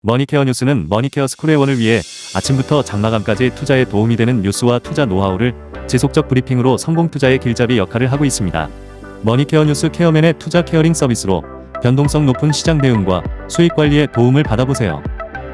머니케어 뉴스는 머니케어 스쿨회원을 위해 아침부터 장마감까지 투자에 도움이 되는 뉴스와 투자 노하우를 지속적 브리핑으로 성공 투자의 길잡이 역할을 하고 있습니다. 머니케어 뉴스 케어맨의 투자 케어링 서비스로 변동성 높은 시장 대응과 수익 관리에 도움을 받아보세요.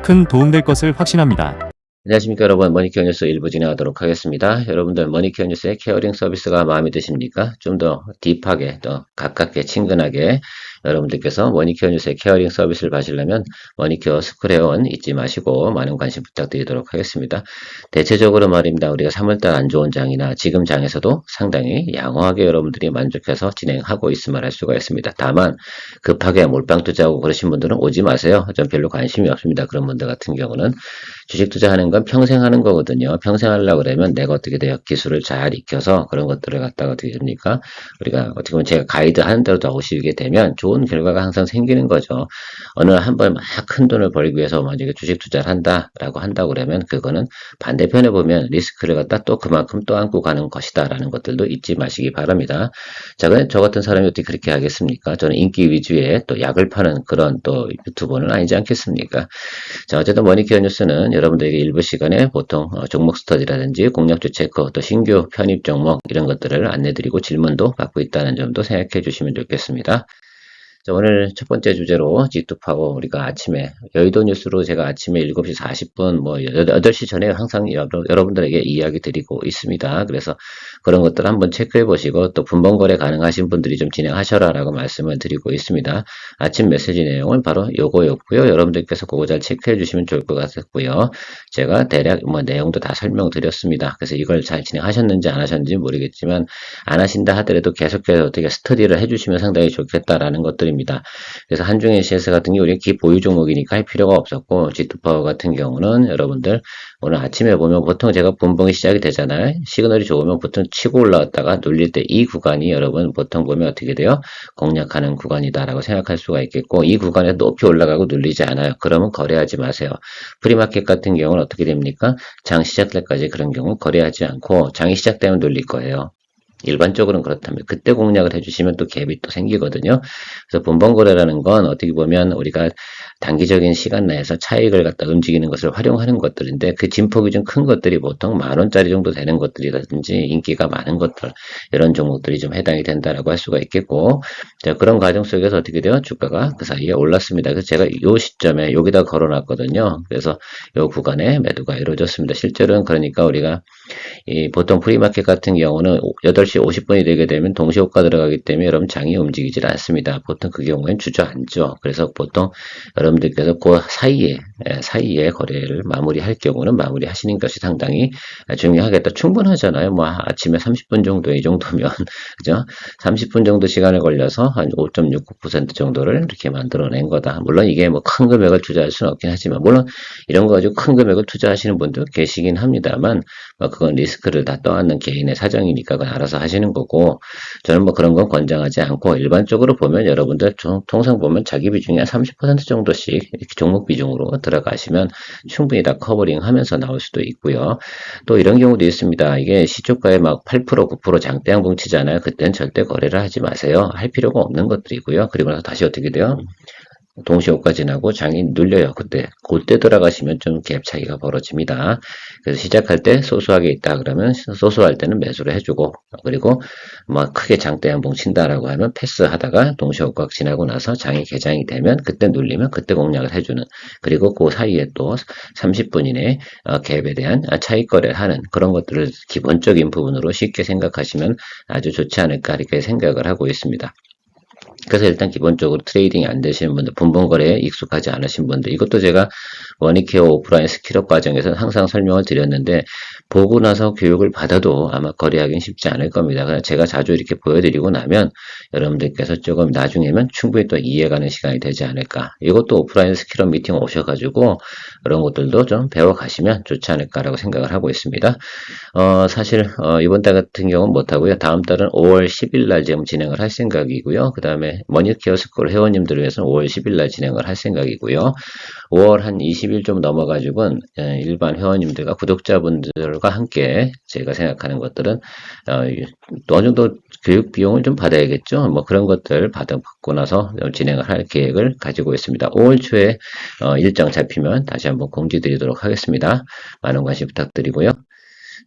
큰 도움될 것을 확신합니다. 안녕하십니까 여러분, 머니케어 뉴스 1부 진행하도록 하겠습니다. 여러분들 머니케어 뉴스의 케어링 서비스가 마음에 드십니까? 좀 더 딥하게, 더 가깝게, 친근하게 여러분들께서 머니케어 뉴스의 케어링 서비스를 받으려면 머니케어 스쿨회원 잊지 마시고 많은 관심 부탁드리도록 하겠습니다. 대체적으로 말입니다. 우리가 3월달 안 좋은 장이나 지금 장에서도 상당히 양호하게 여러분들이 만족해서 진행하고 있음을 알 수가 있습니다. 다만 급하게 몰빵 투자하고 그러신 분들은 오지 마세요. 전 별로 관심이 없습니다. 그런 분들 같은 경우는 주식 투자하는 건 평생 하는 거거든요. 평생 하려고 그러면 내가 어떻게 돼요? 기술을 잘 익혀서 그런 것들을 갖다가 어떻게 됩니까? 우리가 어떻게 보면 제가 가이드 하는 대로 다 오시게 되면 좋은 결과가 항상 생기는 거죠. 어느 한 번 막 큰 돈을 벌기 위해서 만약에 주식 투자를 한다라고 한다고 그러면 그거는 반대편에 보면 리스크를 갖다 또 그만큼 또 안고 가는 것이다라는 것들도 잊지 마시기 바랍니다. 자, 저 같은 사람이 어떻게 그렇게 하겠습니까? 저는 인기 위주의 또 약을 파는 그런 또 유튜버는 아니지 않겠습니까? 자, 어쨌든 머니케어 뉴스는 여러분들에게 일부 시간에 보통 종목 스터디라든지 공략주 체크, 또 신규 편입 종목 이런 것들을 안내드리고 질문도 받고 있다는 점도 생각해 주시면 좋겠습니다. 자, 오늘 첫 번째 주제로 G2파고 우리가 아침에 여의도 뉴스로 제가 아침에 7시 40분 뭐 8시 전에 항상 여러분들에게 이야기 드리고 있습니다. 그래서 그런 것들 한번 체크해 보시고 또 분봉거래 가능하신 분들이 좀 진행하셔라 라고 말씀을 드리고 있습니다. 아침 메시지 내용은 바로 요거였고요. 여러분들께서 그거 잘 체크해 주시면 좋을 것 같았고요. 제가 대략 뭐 내용도 다 설명드렸습니다. 그래서 이걸 잘 진행하셨는지 안 하셨는지 모르겠지만 안 하신다 하더라도 계속해서 어떻게 스터디를 해주시면 상당히 좋겠다라는 것들입니다. 그래서 한중의 CS 같은 경우 우리 기보유 종목이니까 할 필요가 없었고 G2파워 같은 경우는 여러분들 오늘 아침에 보면 보통 제가 분봉이 시작이 되잖아요. 시그널이 좋으면 보통 치고 올라왔다가 눌릴 때 이 구간이 여러분 보통 보면 어떻게 돼요? 공략하는 구간이다라고 생각할 수가 있겠고 이 구간에 높이 올라가고 눌리지 않아요. 그러면 거래하지 마세요. 프리마켓 같은 경우는 어떻게 됩니까? 장 시작 때까지 그런 경우 거래하지 않고 장이 시작되면 눌릴 거예요. 일반적으로는 그렇다면 그때 공략을 해주시면 또 갭이 또 생기거든요. 그래서 분봉거래라는 건 어떻게 보면 우리가 단기적인 시간 내에서 차익을 갖다 움직이는 것을 활용하는 것들인데 그 진폭이 좀 큰 것들이 보통 10,000원짜리 정도 되는 것들이라든지 인기가 많은 것들 이런 종목들이 좀 해당이 된다라고 할 수가 있겠고 자, 그런 과정 속에서 어떻게 돼요? 주가가 그 사이에 올랐습니다. 그래서 제가 이 시점에 여기다 걸어놨거든요. 그래서 이 구간에 매도가 이루어졌습니다. 실제로는 그러니까 우리가 보통 프리마켓 같은 경우는 8시 50분이 되게 되면 동시효과 들어가기 때문에 여러분 장이 움직이질 않습니다. 보통 그 경우엔 주저앉죠. 그래서 보통 여러분들께서 그 사이에 거래를 마무리할 경우는 마무리하시는 것이 상당히 중요하겠다. 충분하잖아요. 뭐 아침에 30분 정도 이 정도면 그죠? 30분 정도 시간을 걸려서 한 5.69% 정도를 이렇게 만들어낸 거다. 물론 이게 뭐 큰 금액을 투자할 수는 없긴 하지만 물론 이런 거 가지고 큰 금액을 투자하시는 분도 계시긴 합니다만 그건 리스크를 다 떠안는 개인의 사정이니까 그건 알아서 하시는 거고 저는 뭐 그런 건 권장하지 않고 일반적으로 보면 여러분들 통상 보면 자기 비중이 한 30% 정도씩 이렇게 종목 비중으로 들어가시면 충분히 다 커버링 하면서 나올 수도 있고요. 또 이런 경우도 있습니다. 이게 시초가에 막 8% 9% 장대양 치잖아요. 그땐 절대 거래를 하지 마세요. 할 필요가 없는 것들이고요. 그리고 나서 다시 어떻게 돼요? 동시효과 지나고 장이 눌려요. 그때 들어가시면 좀 갭 차이가 벌어집니다. 그래서 시작할 때 소소하게 있다 그러면 소소할 때는 매수를 해주고 그리고 뭐 크게 장대 한봉 친다라고 하면 패스하다가 동시효과 지나고 나서 장이 개장이 되면 그때 눌리면 그때 공략을 해주는 그리고 그 사이에 또 30분 이내에 갭에 대한 차익 거래를 하는 그런 것들을 기본적인 부분으로 쉽게 생각하시면 아주 좋지 않을까 이렇게 생각을 하고 있습니다. 그래서 일단 기본적으로 트레이딩이 안 되시는 분들, 분봉거래에 익숙하지 않으신 분들, 이것도 제가 머니케어 오프라인 스킬업 과정에서 항상 설명을 드렸는데, 보고 나서 교육을 받아도 아마 거래하기는 쉽지 않을 겁니다. 그래서 제가 자주 이렇게 보여드리고 나면 여러분들께서 조금 나중에는 충분히 또 이해가는 시간이 되지 않을까. 이것도 오프라인 스킬업 미팅 오셔가지고 그런 것들도 좀 배워가시면 좋지 않을까라고 생각을 하고 있습니다. 사실 이번 달 같은 경우는 못하고요. 다음 달은 5월 10일 날 지금 진행을 할 생각이고요. 그 다음에 이제 머니케어 스쿨 회원님들을 위해서는 5월 10일 날 진행을 할 생각이고요. 5월 한 20일 좀 넘어가지고는 일반 회원님들과 구독자분들과 함께 제가 생각하는 것들은 또 어느 정도 교육 비용을 좀 받아야겠죠. 뭐 그런 것들 받고 나서 진행을 할 계획을 가지고 있습니다. 5월 초에 일정 잡히면 다시 한번 공지드리도록 하겠습니다. 많은 관심 부탁드리고요.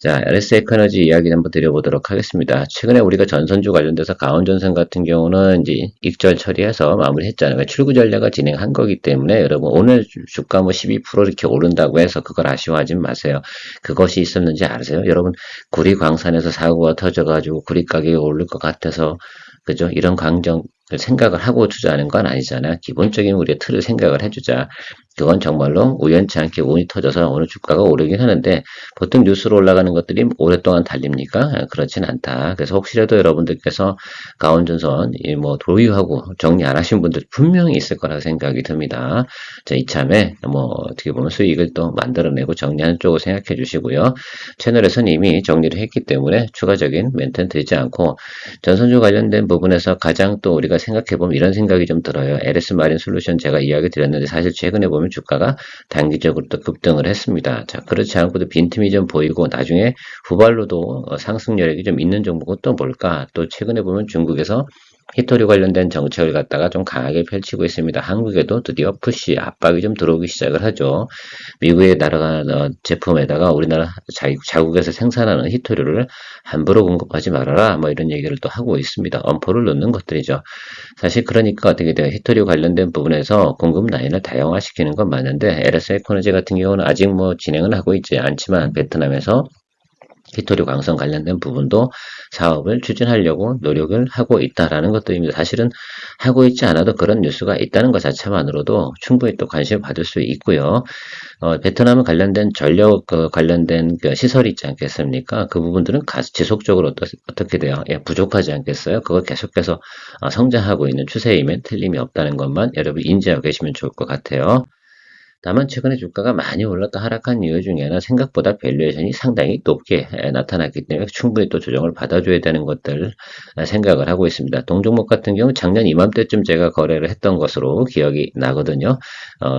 자, LS 에너지 이야기 한번 드려보도록 하겠습니다. 최근에 우리가 전선주 관련돼서 가온전선 같은 경우는 이제 익절 처리해서 마무리했잖아요. 출구 전략을 진행한 거기 때문에 여러분 오늘 주가 뭐 12% 이렇게 오른다고 해서 그걸 아쉬워하지 마세요. 그것이 있었는지 아세요? 여러분 구리 광산에서 사고가 터져가지고 구리 가격이 오를 것 같아서 그죠? 이런 강정 생각을 하고 투자하는 건 아니잖아요. 기본적인 우리의 틀을 생각을 해주자. 그건 정말로 우연치 않게 운이 터져서 오늘 주가가 오르긴 하는데 보통 뉴스로 올라가는 것들이 오랫동안 달립니까? 그렇진 않다. 그래서 혹시라도 여러분들께서 가온전선 뭐 도유하고 정리 안 하신 분들 분명히 있을 거라 생각이 듭니다. 자, 이참에 뭐 어떻게 보면 수익을 또 만들어내고 정리하는 쪽을 생각해 주시고요. 채널에서는 이미 정리를 했기 때문에 추가적인 멘트는 드리지 않고 전선주 관련된 부분에서 가장 또 우리가 생각해보면 이런 생각이 좀 들어요. LS 마린 솔루션 제가 이야기 드렸는데 사실 최근에 보면 주가가 단기적으로 또 급등을 했습니다. 자, 그렇지 않고도 빈틈이 좀 보이고 나중에 후발로도 상승 여력이 좀 있는 종목은 또 뭘까? 또 최근에 보면 중국에서 히토류 관련된 정책을 갖다가 좀 강하게 펼치고 있습니다. 한국에도 드디어 푸시 압박이 좀 들어오기 시작을 하죠. 미국에 날아가는 제품에다가 우리나라 자국에서 생산하는 히토류를 함부로 공급하지 말아라 뭐 이런 얘기를 또 하고 있습니다. 엄포를 놓는 것들이죠. 사실 그러니까 어떻게 돼요? 히토류 관련된 부분에서 공급 라인을 다양화시키는 건 맞는데 LS 에코너지 같은 경우는 아직 뭐 진행은 하고 있지 않지만 베트남에서 히토류 광선 관련된 부분도 사업을 추진하려고 노력을 하고 있다라는 것들입니다. 사실은 하고 있지 않아도 그런 뉴스가 있다는 것 자체만으로도 충분히 또 관심을 받을 수 있고요. 베트남 관련된 전력 관련된 그 시설이 있지 않겠습니까? 그 부분들은 지속적으로 어떻게 돼요? 예, 부족하지 않겠어요? 그걸 계속해서 성장하고 있는 추세임에 틀림이 없다는 것만 여러분 인지하고 계시면 좋을 것 같아요. 다만 최근에 주가가 많이 올랐다 하락한 이유 중에는 생각보다 밸류에이션이 상당히 높게 나타났기 때문에 충분히 또 조정을 받아줘야 되는 것들 생각을 하고 있습니다. 동종목 같은 경우 작년 이맘때쯤 제가 거래를 했던 것으로 기억이 나거든요.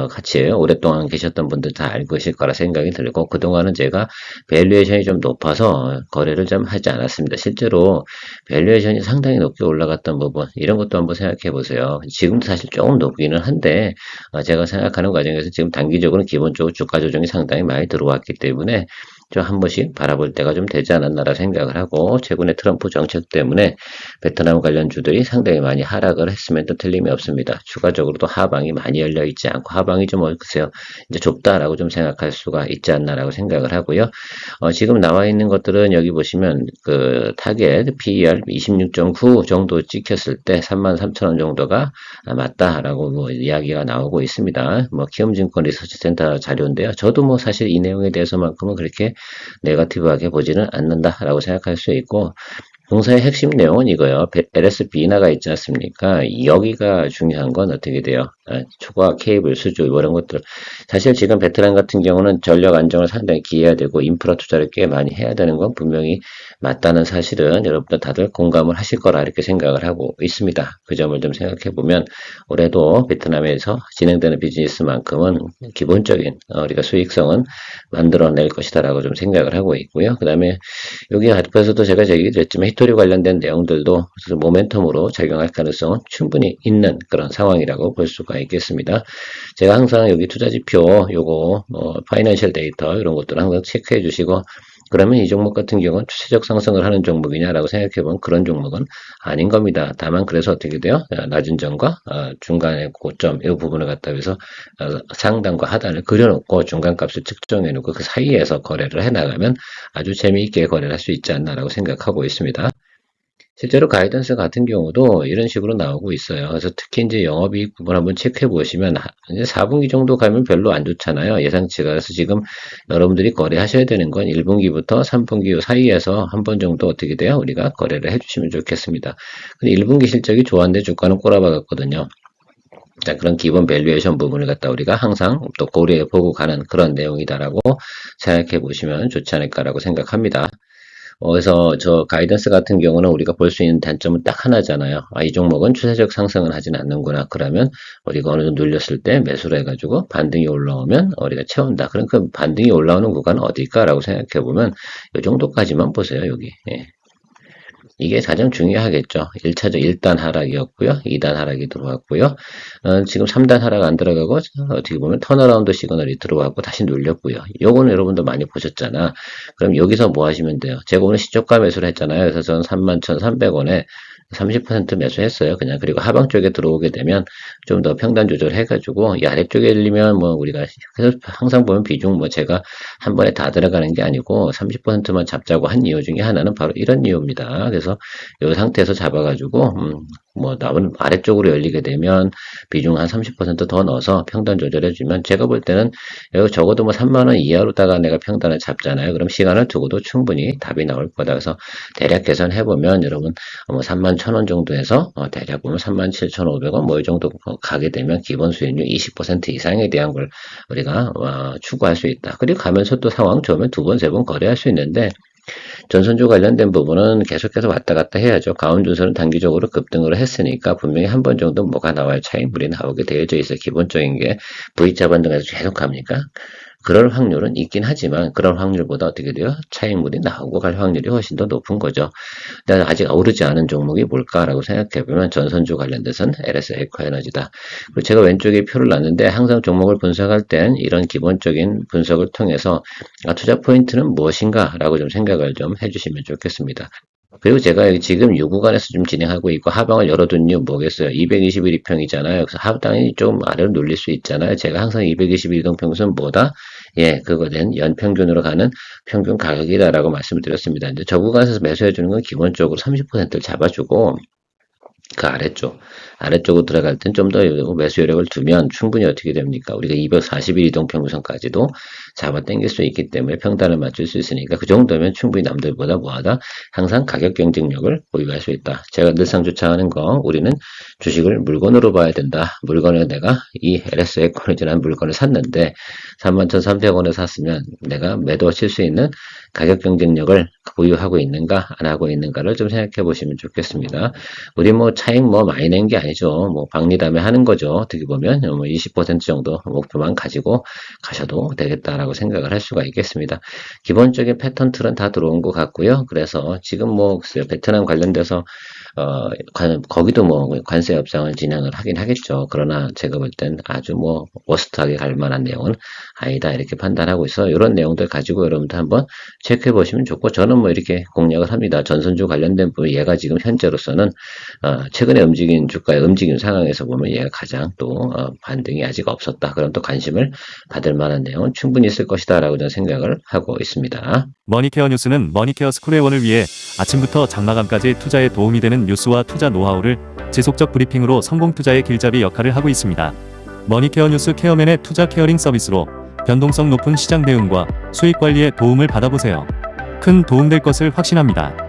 같이 오랫동안 계셨던 분들 다 알고 계실 거라 생각이 들고 그동안은 제가 밸류에이션이 좀 높아서 거래를 좀 하지 않았습니다. 실제로 밸류에이션이 상당히 높게 올라갔던 부분 이런 것도 한번 생각해 보세요. 지금도 사실 조금 높기는 한데 제가 생각하는 과정에서 지금 단기적으로 기본적으로 주가 조정이 상당히 많이 들어왔기 때문에 좀 한 번씩 바라볼 때가 좀 되지 않았나라 생각을 하고 최근에 트럼프 정책 때문에 베트남 관련주들이 상당히 많이 하락을 했으면 또 틀림이 없습니다. 추가적으로도 하방이 많이 열려 있지 않고 하방이 좀 글쎄요 이제 좁다라고 좀 생각할 수가 있지 않나라고 생각을 하고요. 지금 나와 있는 것들은 여기 보시면 그 타겟 PER 26.9 정도 찍혔을 때 33,000원 정도가 맞다라고 뭐 이야기가 나오고 있습니다. 뭐 키움증권 리서치센터 자료인데요. 저도 뭐 사실 이 내용에 대해서만큼은 그렇게 네거티브하게 보지는 않는다라고 생각할 수 있고 공사의 핵심 내용은 이거예요. LS 비나가 있지 않습니까? 여기가 중요한 건 어떻게 돼요? 초과 케이블 수주 이런 것들. 사실 지금 베트남 같은 경우는 전력 안정을 상당히 기해야 되고 인프라 투자를 꽤 많이 해야 되는 건 분명히 맞다는 사실은 여러분들 다들 공감을 하실 거라 이렇게 생각을 하고 있습니다. 그 점을 좀 생각해 보면 올해도 베트남에서 진행되는 비즈니스만큼은 기본적인 우리가 수익성은 만들어낼 것이다라고 좀 생각을 하고 있고요. 그 다음에 여기 앞에서도 제가 얘기 드렸지만 히토리 관련된 내용들도 모멘텀으로 작용할 가능성은 충분히 있는 그런 상황이라고 볼 수가 있겠습니다. 제가 항상 여기 투자지표 요거 파이낸셜 데이터 이런 것들을 항상 체크해 주시고 그러면 이 종목 같은 경우는 추세적 상승을 하는 종목이냐라고 생각해보면 그런 종목은 아닌 겁니다. 다만 그래서 어떻게 돼요? 낮은 점과 중간의 고점 이 부분을 갖다 해서 상단과 하단을 그려놓고 중간값을 측정해놓고 그 사이에서 거래를 해나가면 아주 재미있게 거래를 할 수 있지 않나라고 생각하고 있습니다. 실제로 가이던스 같은 경우도 이런 식으로 나오고 있어요. 그래서 특히 이제 영업이익 부분 한번 체크해 보시면 이제 4분기 정도 가면 별로 안 좋잖아요. 예상치가. 그래서 지금 여러분들이 거래하셔야 되는 건 1분기부터 3분기 사이에서 한 번 정도 어떻게 돼요? 우리가 거래를 해주시면 좋겠습니다. 근데 1분기 실적이 좋았는데 주가는 꼬라박았거든요. 자, 그런 기본 밸류에이션 부분을 갖다 우리가 항상 또 고려해 보고 가는 그런 내용이다라고 생각해 보시면 좋지 않을까라고 생각합니다. 그래서 저 가이던스 같은 경우는 우리가 볼 수 있는 단점은 딱 하나잖아요. 아, 이 종목은 추세적 상승은 하진 않는구나. 그러면 우리가 어느 정도 눌렸을 때 매수를 해가지고 반등이 올라오면 우리가 채운다. 그럼 그 반등이 올라오는 구간은 어딜까라고 생각해 보면 이 정도까지만 보세요. 여기. 예. 이게 가장 중요하겠죠. 1차적 1단 하락이었고요. 2단 하락이 들어왔고요. 지금 3단 하락 안 들어가고 어떻게 보면 턴어라운드 시그널이 들어왔고 다시 눌렸고요. 요거는 여러분도 많이 보셨잖아. 그럼 여기서 뭐 하시면 돼요? 제가 오늘 시초가 매수를 했잖아요. 그래서 저는 31,300원에 30% 매수했어요. 그냥 그리고 하방 쪽에 들어오게 되면 좀 더 평단 조절해가지고 이 아래쪽에 밀리면 뭐 우리가 항상 보면 비중 뭐 제가 한 번에 다 들어가는 게 아니고 30%만 잡자고 한 이유 중에 하나는 바로 이런 이유입니다. 그래서 이 상태에서 잡아가지고 뭐 나온 아래쪽으로 열리게 되면 비중 한 30%더 넣어서 평단 조절해주면 제가 볼 때는 여기 적어도 뭐 3만 원 이하로다가 내가 평단을 잡잖아요. 그럼 시간을 두고도 충분히 답이 나올 거다. 그래서 대략 계산해보면 여러분 뭐 3만 1,000원 정도에서 대략 보면 3만 7,500원 뭐 이 정도 가게 되면 기본 수익률 20% 이상에 대한 걸 우리가 추구할 수 있다. 그리고 가면서 또 상황 좋으면 두 번, 세 번 거래할 수 있는데 전선주 관련된 부분은 계속해서 왔다 갔다 해야죠. 가온준선은 단기적으로 급등을 했으니까 분명히 한 번 정도 뭐가 나와야 차익물이 나오게 되어져 있어요. 기본적인 게 V자 반등에서 계속 갑니까? 그럴 확률은 있긴 하지만 그런 확률보다 어떻게 돼요? 차익물이 나오고 갈 확률이 훨씬 더 높은 거죠. 일단 아직 오르지 않은 종목이 뭘까라고 생각해보면 전선주 관련돼서는 LS 에코에너지다. 그리고 제가 왼쪽에 표를 놨는데 항상 종목을 분석할 땐 이런 기본적인 분석을 통해서 투자 포인트는 무엇인가라고 좀 생각을 좀 해주시면 좋겠습니다. 그리고 제가 여기 지금 요 구간에서 좀 진행하고 있고 하방을 열어둔 이유 뭐겠어요? 221 이평이잖아요. 그래서 하방이 좀 아래로 눌릴 수 있잖아요. 제가 항상 221 이동평균은 뭐다? 예, 그거는 연평균으로 가는 평균 가격이다라고 말씀을 드렸습니다. 근데 저 구간에서 매수해주는 건 기본적으로 30%를 잡아주고 그 아래쪽으로 들어갈 땐 좀 더 매수 여력을 두면 충분히 어떻게 됩니까? 우리가 241 이동평균선까지도 잡아 당길 수 있기 때문에 평단을 맞출 수 있으니까 그 정도면 충분히 남들보다 뭐하다? 항상 가격 경쟁력을 보유할 수 있다. 제가 늘상 주창하는 거 우리는 주식을 물건으로 봐야 된다. 물건을 내가 이 LS 에코노지라는 물건을 샀는데 31,300원에 샀으면 내가 매도하실 수 있는 가격 경쟁력을 보유하고 있는가 안 하고 있는가를 좀 생각해 보시면 좋겠습니다. 우리 뭐 차익 뭐 많이 낸 게 아니죠. 뭐 박리담에 하는 거죠. 어떻게 보면 뭐 20% 정도 목표만 가지고 가셔도 되겠다라고 생각을 할 수가 있겠습니다. 기본적인 패턴 틀은 다 들어온 것 같고요. 그래서 지금 뭐 베트남 관련돼서 거기도 뭐 관세 협상을 진행을 하긴 하겠죠. 그러나 제가 볼 땐 아주 뭐 워스트하게 갈 만한 내용은 아니다 이렇게 판단하고 있어. 이런 내용들 가지고 여러분들 한번 체크해 보시면 좋고 저는 뭐 이렇게 공략을 합니다. 전선주 관련된 부분 얘가 지금 현재로서는 최근에 움직인 주가의 움직임 상황에서 보면 얘가 가장 또 반등이 아직 없었다. 그럼 또 관심을 받을 만한 내용은 충분히 있을 것이다 라고 저는 생각을 하고 있습니다. 머니케어 뉴스는 머니케어 스쿨회원을 위해 아침부터 장마감까지 투자에 도움이 되는 뉴스와 투자 노하우를 지속적 브리핑으로 성공 투자의 길잡이 역할을 하고 있습니다. 머니케어 뉴스 케어맨의 투자 케어링 서비스로 변동성 높은 시장 대응과 수익 관리에 도움을 받아보세요. 큰 도움될 것을 확신합니다.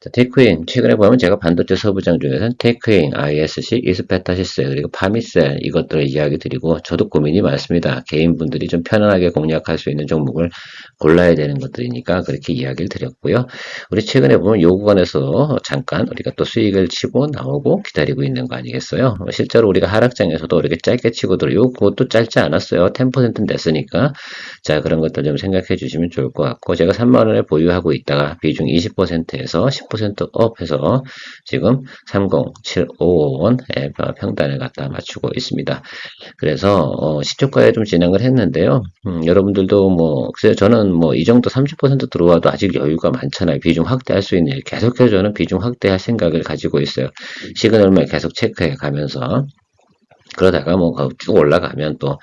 자, 테이크인 최근에 보면 제가 반도체 서부장 중에서는 테이크인, ISC, 이스페타시스 그리고 파미셀 이것들을 이야기 드리고 저도 고민이 많습니다. 개인분들이 좀 편안하게 공략할 수 있는 종목을 골라야 되는 것들이니까 그렇게 이야기를 드렸고요. 우리 최근에 보면 요 구간에서 잠깐 우리가 또 수익을 치고 나오고 기다리고 있는 거 아니겠어요? 실제로 우리가 하락장에서도 이렇게 짧게 치고 들어요. 그것도 짧지 않았어요. 10%는 됐으니까 자 그런 것들 좀 생각해 주시면 좋을 것 같고 제가 3만 원을 보유하고 있다가 비중 20%에서 10% 해서 지금 30,755원의 평단을 갖다 맞추고 있습니다. 그래서 시초가에 좀 진행을 했는데요. 여러분들도 뭐 글쎄요 저는 뭐 이 정도 30% 들어와도 아직 여유가 많잖아요. 비중 확대할 수 있는 계속해서 저는 비중 확대할 생각을 가지고 있어요. 시그널만 계속 체크해 가면서 그러다가 뭐 쭉 올라가면 또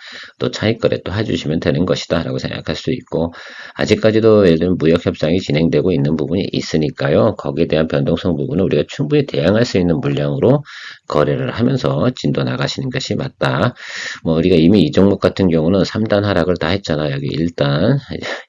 차익거래 또 해주시면 되는 것이다 라고 생각할 수 있고 아직까지도 예를 들면 무역협상이 진행되고 있는 부분이 있으니까요. 거기에 대한 변동성 부분은 우리가 충분히 대응할 수 있는 물량으로 거래를 하면서 진도 나가시는 것이 맞다. 뭐 우리가 이미 이 종목 같은 경우는 3단 하락을 다 했잖아요. 여기 1단,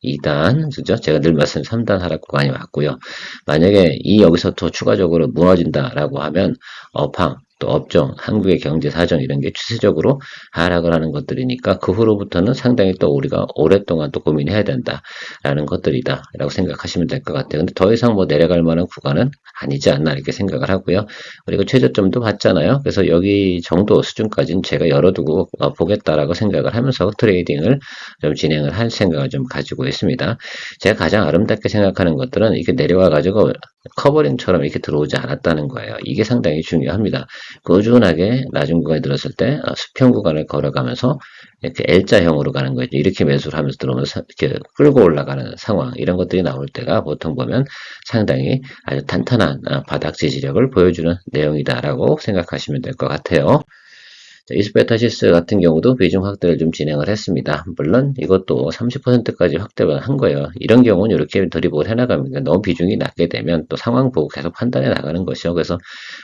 2단, 그죠? 제가 늘 말씀 3단 하락 구간이 왔고요. 만약에 이 여기서 더 추가적으로 무너진다라고 하면 업황 또 업종, 한국의 경제 사정 이런 게 추세적으로 하락을 하는 것들이니까 그 후로부터는 상당히 또 우리가 오랫동안 또 고민해야 된다라는 것들이다라고 생각하시면 될 것 같아요. 근데 더 이상 뭐 내려갈 만한 구간은 아니지 않나 이렇게 생각을 하고요. 그리고 최저점도 봤잖아요. 그래서 여기 정도 수준까지는 제가 열어두고 보겠다라고 생각을 하면서 트레이딩을 좀 진행을 할 생각을 좀 가지고 있습니다. 제가 가장 아름답게 생각하는 것들은 이렇게 내려와 가지고 커버링처럼 이렇게 들어오지 않았다는 거예요. 이게 상당히 중요합니다. 꾸준하게 낮은 구간에 들었을 때 수평 구간을 걸어가면서 이렇게 L자형으로 가는 거죠. 이렇게 매수를 하면서 들어오면서 이렇게 끌고 올라가는 상황 이런 것들이 나올 때가 보통 보면 상당히 아주 탄탄한 바닥 지지력을 보여주는 내용이다라고 생각하시면 될 것 같아요. 이스페타시스 같은 경우도 비중 확대를 좀 진행을 했습니다. 물론 이것도 30%까지 확대를 한 거예요. 이런 경우는 이렇게 드리블을 해나갑니다. 너무 비중이 낮게 되면 또 상황 보고 계속 판단해 나가는 것이요. 그래서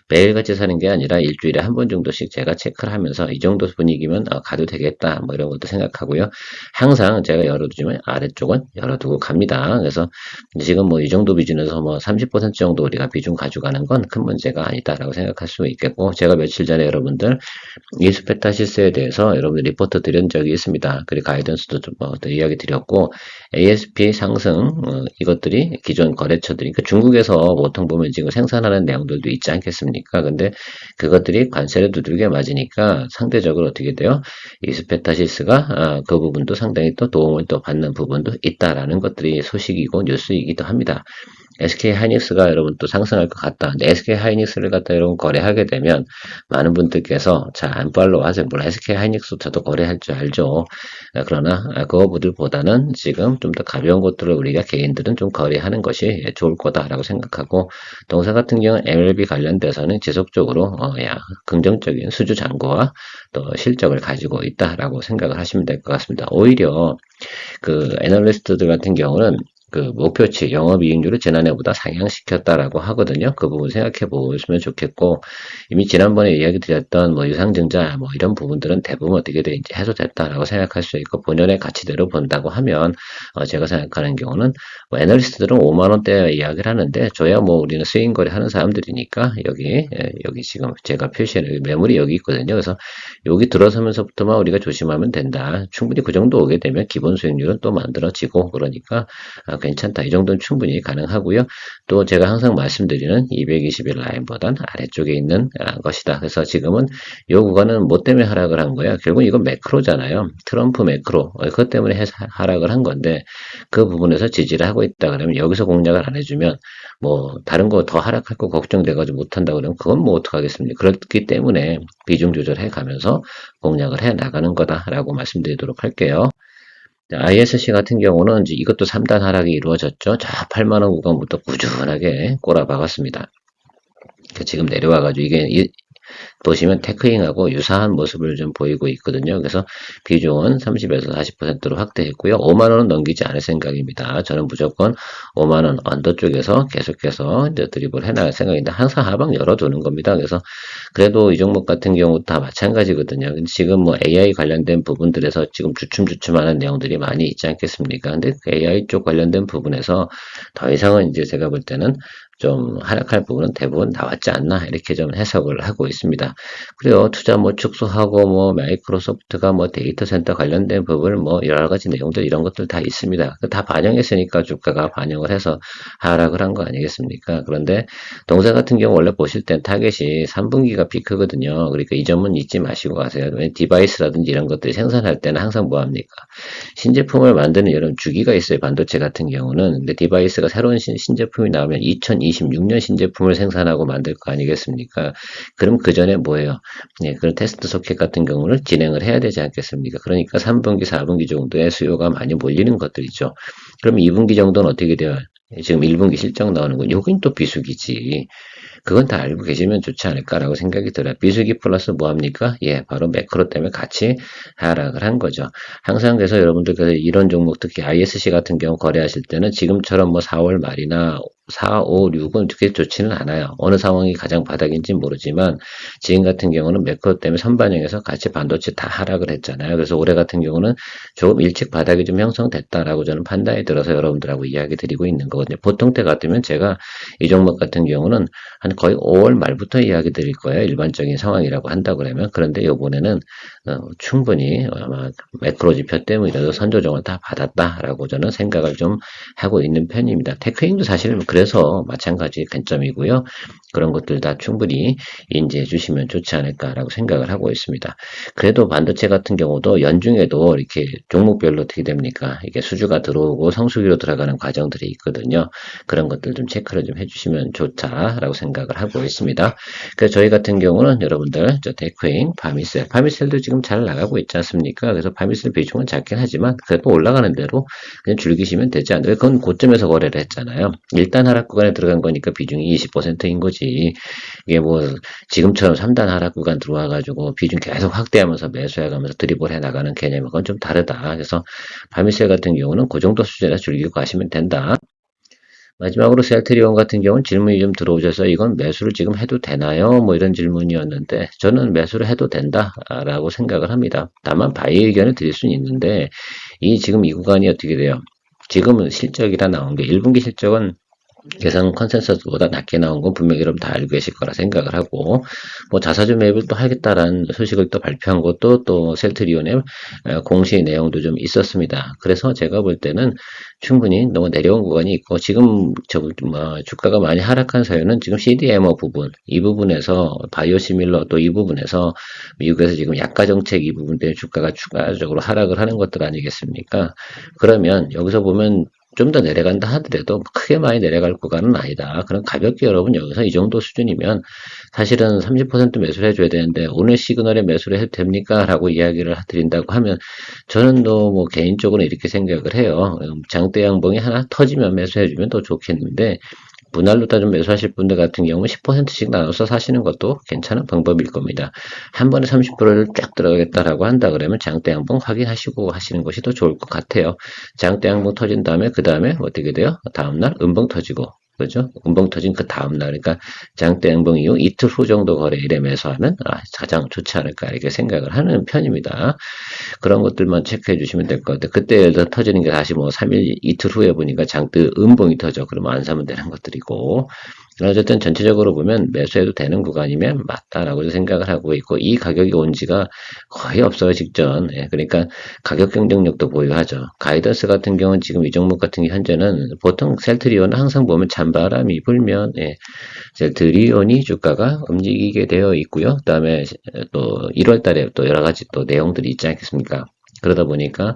매일같이 사는 게 아니라 일주일에 한 번 정도씩 제가 체크를 하면서 이 정도 분위기면 가도 되겠다 뭐 이런 것도 생각하고요. 항상 제가 열어두지만 아래쪽은 열어두고 갑니다. 그래서 지금 뭐 이 정도 비중에서 뭐 30% 정도 우리가 비중 가져가는 건 큰 문제가 아니다라고 생각할 수 있겠고, 제가 며칠 전에 여러분들 이스페타시스에 대해서 여러분들 리포트 드린 적이 있습니다. 그리고 가이던스도 좀 이야기 드렸고, ASP 상승 이것들이 기존 거래처들이 그러니까 중국에서 보통 보면 지금 생산하는 내용들도 있지 않겠습니까? 근데 그것들이 관세를 두들겨 맞으니까 상대적으로 어떻게 돼요? 이스페타시스가 그 부분도 상당히 또 도움을 또 받는 부분도 있다라는 것들이 소식이고 뉴스이기도 합니다. SK 하이닉스가 여러분 또 상승할 것 같다. 근데 SK 하이닉스를 갖다 여러분 거래하게 되면 많은 분들께서 자, 안 팔로우 하세요. 물론 SK 하이닉스 저도 거래할 줄 알죠. 그러나 그거보다는 지금 좀 더 가벼운 것들을 우리가 개인들은 좀 거래하는 것이 좋을 거다라고 생각하고, 동사 같은 경우는 MLB 관련돼서는 지속적으로 긍정적인 수주 잔고와 또 실적을 가지고 있다라고 생각을 하시면 될 것 같습니다. 오히려 그 애널리스트들 같은 경우는 그 목표치 영업이익률을 지난해보다 상향시켰다라고 하거든요. 그 부분 생각해 보시면 좋겠고, 이미 지난번에 이야기 드렸던 뭐 유상증자 뭐 이런 부분들은 대부분 어떻게 돼 이제 해소됐다라고 생각할 수 있고, 본연의 가치대로 본다고 하면 제가 생각하는 경우는 뭐 애널리스트들은 5만 원대 이야기를 하는데, 저야 뭐 우리는 스윙 거래 하는 사람들이니까 여기 지금 제가 표시한 매물이 여기 있거든요. 그래서 여기 들어서면서부터만 우리가 조심하면 된다. 충분히 그 정도 오게 되면 기본 수익률은 또 만들어지고, 그러니까 괜찮다. 이 정도는 충분히 가능하고요. 또 제가 항상 말씀드리는 220일 라인보단 아래쪽에 있는 것이다. 그래서 지금은 이 구간은 뭐 때문에 하락을 한 거야? 결국 이건 매크로잖아요. 트럼프 매크로. 그것 때문에 하락을 한 건데, 그 부분에서 지지를 하고 있다 그러면 여기서 공략을 안 해주면 뭐 다른 거 더 하락할 거 걱정돼가지고 못한다 그러면 그건 뭐 어떡하겠습니까? 그렇기 때문에 비중 조절해 가면서 공략을 해 나가는 거다라고 말씀드리도록 할게요. ISC 같은 경우는 이제 이것도 3단 하락이 이루어졌죠. 자, 8만원 구간부터 꾸준하게 꼬라박았습니다. 지금 내려와가지고 이게 보시면 테크잉하고 유사한 모습을 좀 보이고 있거든요. 그래서 비중은 30에서 40%로 확대했고요. 5만 원은 넘기지 않을 생각입니다. 저는 무조건 5만 원 언더 쪽에서 계속해서 이제 드립을 해나갈 생각인데, 항상 하방 열어두는 겁니다. 그래서 그래도 이 종목 같은 경우 다 마찬가지거든요. 근데 지금 뭐 AI 관련된 부분들에서 지금 주춤주춤하는 내용들이 많이 있지 않겠습니까? 근데 그 AI 쪽 관련된 부분에서 더 이상은 이제 제가 볼 때는 좀 하락할 부분은 대부분 나왔지 않나 이렇게 좀 해석을 하고 있습니다. 그리고 투자 뭐 축소하고 뭐 마이크로소프트가 뭐 데이터 센터 관련된 부분 뭐 여러 가지 내용들 이런 것들 다 있습니다. 다 반영했으니까 주가가 반영을 해서 하락을 한 거 아니겠습니까? 그런데 동사 같은 경우 원래 보실 땐 타겟이 3분기가 피크거든요. 그러니까 이 점은 잊지 마시고 가세요. 디바이스라든지 이런 것들이 생산할 때는 항상 뭐 합니까? 신제품을 만드는 이런 주기가 있어요. 반도체 같은 경우는. 근데 디바이스가 새로운 신제품이 나오면 2026년 신제품을 생산하고 만들 거 아니겠습니까? 그럼 그 전에 뭐예요? 그런 테스트 소켓 같은 경우를 진행을 해야 되지 않겠습니까? 그러니까 3분기, 4분기 정도의 수요가 많이 몰리는 것들이죠. 그럼 2분기 정도는 어떻게 돼요? 지금 1분기 실적 나오는 건 여긴 또 비수기지. 그건 다 알고 계시면 좋지 않을까라고 생각이 들어요. 비수기 플러스 뭐합니까? 바로 매크로 때문에 같이 하락을 한 거죠. 항상 그래서 여러분들께서 이런 종목, 특히 ISC 같은 경우 거래하실 때는 지금처럼 뭐 4월 말이나 4, 5, 6은 그렇게 좋지는 않아요. 어느 상황이 가장 바닥인지 모르지만 지금 같은 경우는 매크로 때문에 선반영해서 같이 반도체 다 하락을 했잖아요. 그래서 올해 같은 경우는 조금 일찍 바닥이 좀 형성됐다라고 저는 판단이 들어서 여러분들하고 이야기 드리고 있는 거거든요. 보통 때 같으면 제가 이 종목 같은 경우는 한 거의 5월 말부터 이야기 드릴 거예요. 일반적인 상황이라고 한다고 그러면. 그런데 이번에는 충분히 아마 매크로 지표 때문이라도 선조정을 다 받았다라고 저는 생각을 좀 하고 있는 편입니다. 테크닉도 사실 그래서 마찬가지 관점이고요. 그런 것들 다 충분히 인지해 주시면 좋지 않을까라고 생각을 하고 있습니다. 그래도 반도체 같은 경우도 연중에도 이렇게 종목별로 어떻게 됩니까? 이게 수주가 들어오고 성수기로 들어가는 과정들이 있거든요. 그런 것들 좀 체크를 좀 해주시면 좋다라고 생각을 하고 있습니다. 그래서 저희 같은 경우는 여러분들 저 데크잉, 파미셀도 지금 잘 나가고 있지 않습니까? 그래서 파미셀 비중은 작긴 하지만 그래도 올라가는 대로 그냥 즐기시면 되지 않나요? 그건 고점에서 거래를 했잖아요. 일단 하락 구간에 들어간 거니까 비중이 20%인 거지. 이게 뭐 지금처럼 3단 하락 구간 들어와가지고 비중 계속 확대하면서 매수해가면서 드리블 해나가는 개념은 그건 좀 다르다. 그래서 파미셀 같은 경우는 그 정도 수준에서 즐기고 가시면 된다. 마지막으로 셀트리온 같은 경우는 질문이 좀 들어오셔서 이건 매수를 지금 해도 되나요? 뭐 이런 질문이었는데 저는 매수를 해도 된다라고 생각을 합니다. 다만 바이 의견을 드릴 수는 있는데 지금 이 구간이 어떻게 돼요? 지금은 실적이라 나온 게 1분기 실적은 예상 컨센서스보다 낮게 나온 건 분명히 여러분 다 알고 계실 거라 생각을 하고 뭐 자사주 매입을 또 하겠다라는 소식을 또 발표한 것도 또 셀트리온의 공시 내용도 좀 있었습니다. 그래서 제가 볼 때는 충분히 너무 내려온 구간이 있고 지금 주가가 많이 하락한 사유는 지금 CDMO 부분 이 부분에서 바이오시밀러 또 이 부분에서 미국에서 지금 약가 정책 이 부분 때문에 주가가 추가적으로 하락을 하는 것들 아니겠습니까? 그러면 여기서 보면 좀 더 내려간다 하더라도 크게 많이 내려갈 구간은 아니다. 그럼 가볍게 여러분 여기서 이 정도 수준이면 사실은 30% 매수를 해줘야 되는데 오늘 시그널에 매수를 해도 됩니까? 라고 이야기를 드린다고 하면 저는 뭐 개인적으로 이렇게 생각을 해요. 장대 양봉이 하나 터지면 매수해주면 더 좋겠는데 분할로 따좀 매수하실 분들 같은 경우는 10%씩 나눠서 사시는 것도 괜찮은 방법일 겁니다. 한 번에 30%를 쫙 들어가겠다라고 한다 그러면 장대 양봉 확인하시고 하시는 것이 더 좋을 것 같아요. 장대 양봉 터진 다음에 그 다음에 어떻게 돼요? 다음날 음봉 터지고 그죠? 음봉 터진 그 다음날 그러니까 장대 양봉 이후 이틀 후 정도 거래일에 매수하면 가장 좋지 않을까 이렇게 생각을 하는 편입니다. 그런 것들만 체크해 주시면 될 것 같아요. 그때 예를 들어 터지는 게 다시 뭐 3일 이틀 후에 보니까 장대 음봉이 터져. 그러면 안 사면 되는 것들이고. 어쨌든 전체적으로 보면 매수해도 되는 구간이면 맞다라고 생각을 하고 있고 이 가격이 온 지가 거의 없어요 직전. 그러니까 가격 경쟁력도 보유하죠. 가이던스 같은 경우는 지금 이 종목 같은 게 현재는 보통 셀트리온은 항상 보면 찬바람이 불면 셀트리온이 주가가 움직이게 되어 있고요. 그다음에 또 1월 달에 또 여러 가지 또 내용들이 있지 않겠습니까? 그러다 보니까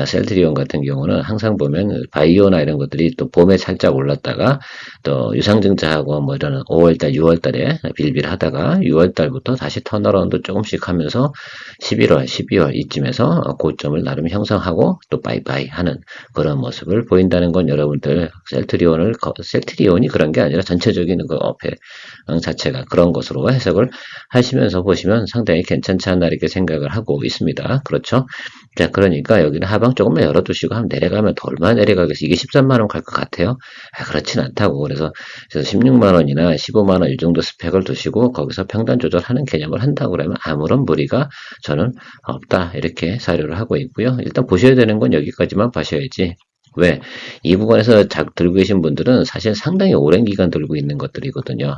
셀트리온 같은 경우는 항상 보면 바이오나 이런 것들이 또 봄에 살짝 올랐다가 또 유상증자하고 뭐 이런 5월달, 6월달에 빌빌하다가 6월달부터 다시 턴어라운드 조금씩 하면서 11월, 12월 이쯤에서 고점을 나름 형성하고 또 빠이빠이 하는 그런 모습을 보인다는 건 여러분들 셀트리온이 그런 게 아니라 전체적인 그 배경 자체가 그런 것으로 해석을 하시면서 보시면 상당히 괜찮지 않나 이렇게 생각을 하고 있습니다. 그렇죠? 자, 그러니까 여기는 하방 조금만 열어두시고 하면 내려가면 더 얼마나 내려가겠어요? 이게 13만원 갈 것 같아요? 그렇진 않다고. 그래서 16만원이나 15만원 이 정도 스펙을 두시고 거기서 평단 조절하는 개념을 한다고 그러면 아무런 무리가 저는 없다. 이렇게 사료를 하고 있고요. 일단 보셔야 되는 건 여기까지만 봐셔야지. 왜? 이 구간에서 들고 계신 분들은 사실 상당히 오랜 기간 들고 있는 것들이거든요.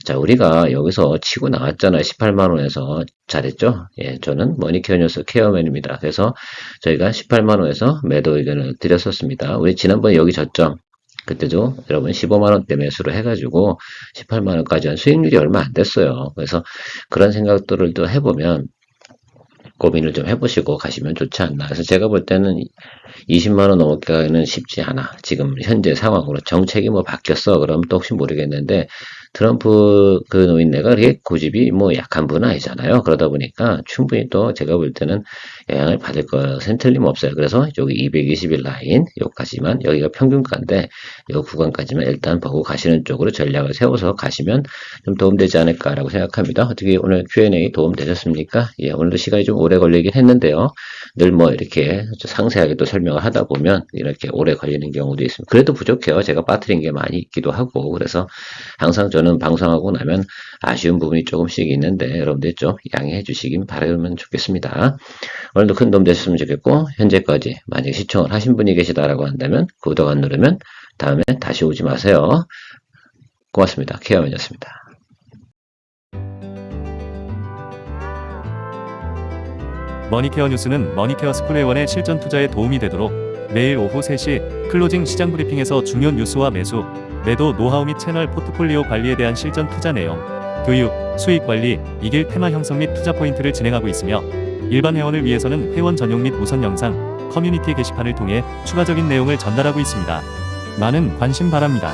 자, 우리가 여기서 치고 나왔잖아요. 18만원에서. 잘했죠? 저는 머니케어 뉴스 케어맨입니다. 그래서 저희가 18만원에서 매도 의견을 드렸었습니다. 우리 지난번에 여기 저점. 그때도 여러분 15만원대 매수를 해가지고 18만원까지 한 수익률이 얼마 안 됐어요. 그래서 그런 생각들을 또 해보면 고민을 좀 해보시고 가시면 좋지 않나. 그래서 제가 볼 때는 20만원 넘게는 쉽지 않아. 지금 현재 상황으로 정책이 뭐 바뀌었어. 그러면 또 혹시 모르겠는데 트럼프 그 노인네가 그렇게 고집이 뭐 약한 분은 아니잖아요. 그러다 보니까 충분히 또 제가 볼 때는 영향을 받을 것은 틀림없어요. 그래서 여기 220일 라인 여기까지만 여기가 평균가인데 이 구간까지만 일단 보고 가시는 쪽으로 전략을 세워서 가시면 좀 도움되지 않을까라고 생각합니다. 어떻게 오늘 Q&A 도움 되셨습니까? 오늘도 시간이 좀 오래 걸리긴 했는데요. 늘 뭐 이렇게 상세하게 또 설명을 하다 보면 이렇게 오래 걸리는 경우도 있습니다. 그래도 부족해요. 제가 빠뜨린 게 많이 있기도 하고, 그래서 항상 저는 방송하고 나면 아쉬운 부분이 조금씩 있는데 여러분들 좀 양해해 주시긴 바라면 좋겠습니다. 오늘도 큰 도움 되셨으면 좋겠고, 현재까지 만약에 시청을 하신 분이 계시다라고 한다면 구독 안 누르면 다음에 다시 오지 마세요. 고맙습니다. 케어맨이었습니다. 머니케어 뉴스는 머니케어 스쿨 회원의 실전 투자에 도움이 되도록 매일 오후 3시 클로징 시장 브리핑에서 중요 뉴스와 매수, 매도 노하우 및 채널 포트폴리오 관리에 대한 실전 투자 내용, 교육, 수익 관리, 이길 테마 형성 및 투자 포인트를 진행하고 있으며 일반 회원을 위해서는 회원 전용 및 우선 영상, 커뮤니티 게시판을 통해 추가적인 내용을 전달하고 있습니다. 많은 관심 바랍니다.